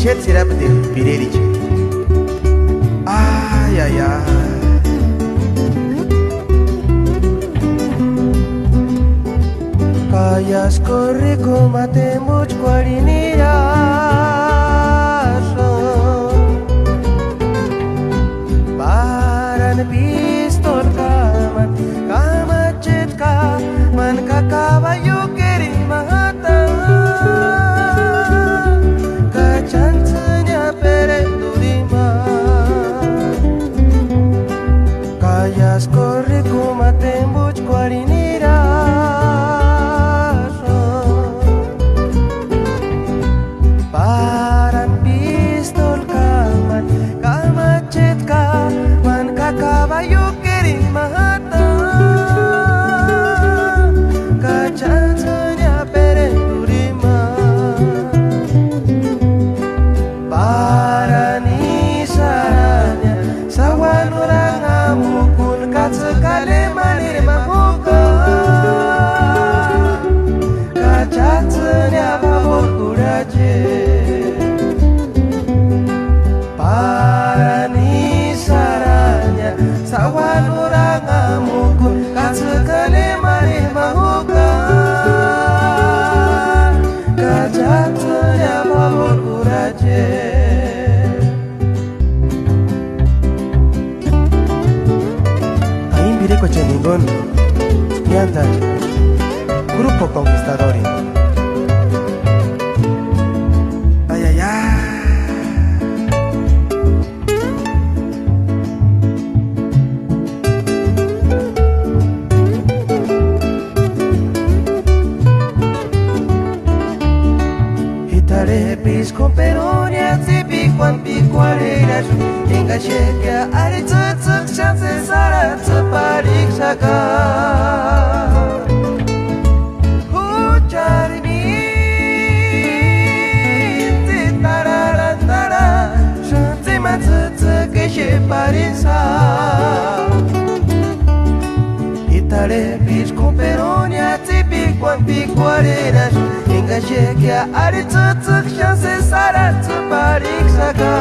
chet sirap de pireriche. Ay ay ay. Callas corre como temos guarinira. Paran pistol kaman, kamacet ka, man kakabayo kiri mahata. Kacancenya pere durima. Callas corre como temos guarinira. Kabayo kiri mahata, kacacanya pere durima. Parani saranya sawan orang amukun kacekale manir mahuka. Kacacanya babor kuraje. Sawan orang amukun kacekale mari mahuka. Kacatnya babur uraje. Ain bire coche ningun Niantar Grupo Conquistadores. Ay ay ay. Pisco peronia zipi kwan pikwarera inga sheka ari tsutsuk shanse sara tsuparik shaka huchari mi titararantara shanse ma tsutsuk sheparin sa itare pisco peronia zipi kwan pikwarera inga sheka ari tsutsuk shanse sara tsuparik shaka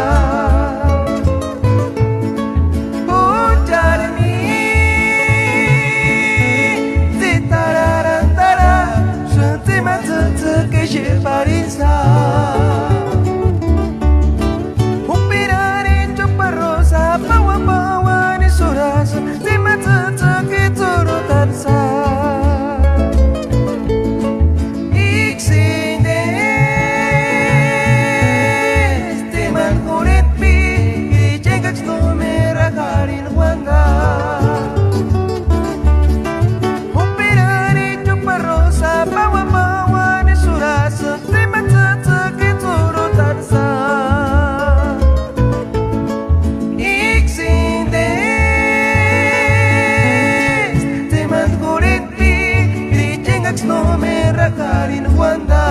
huchari mi titararantara shanse ma tsutsuk sheparin sa upirani chuparosa bawa bawa ni surasa sima tsutsuk iturutan sa no me rakarin Wanda.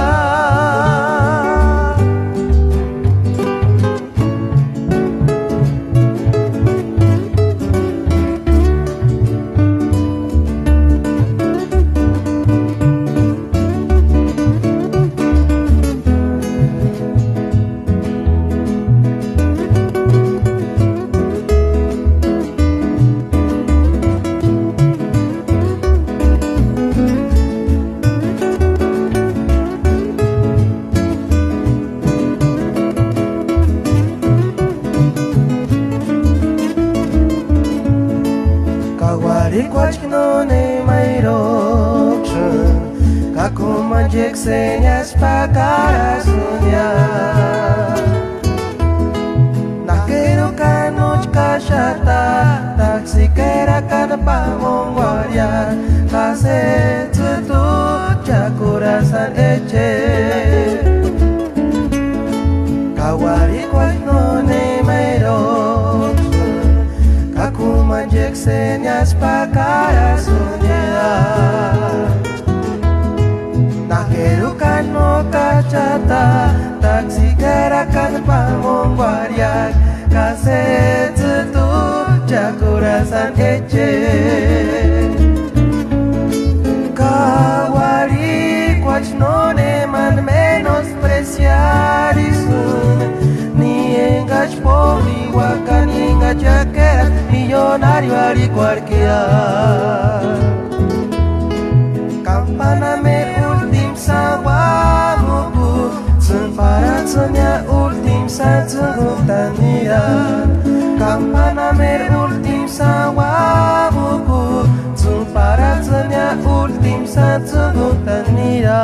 Rikwachkino ne mairokshun Kaku manjek senyas pakara sunya Nakero kanoch kashata Taksi kera kan pamongwarya Kase tutut jakurasan eche Kawari kwachno ne mairokshun Kaku manjek senyas pakara sunya Nakerukan mo kacata Taksi gerakan pamongwaryak Kaset setu jakurasan ece Kawari kwach no ne man menospreciar isun das pobre, Wakaninga Jaquera, millonario ali cualquiera. Campana me ultim sawa muku, para soñar ultim sa tania. Campana me ultim sawa muku, para soñar ultim sa tania.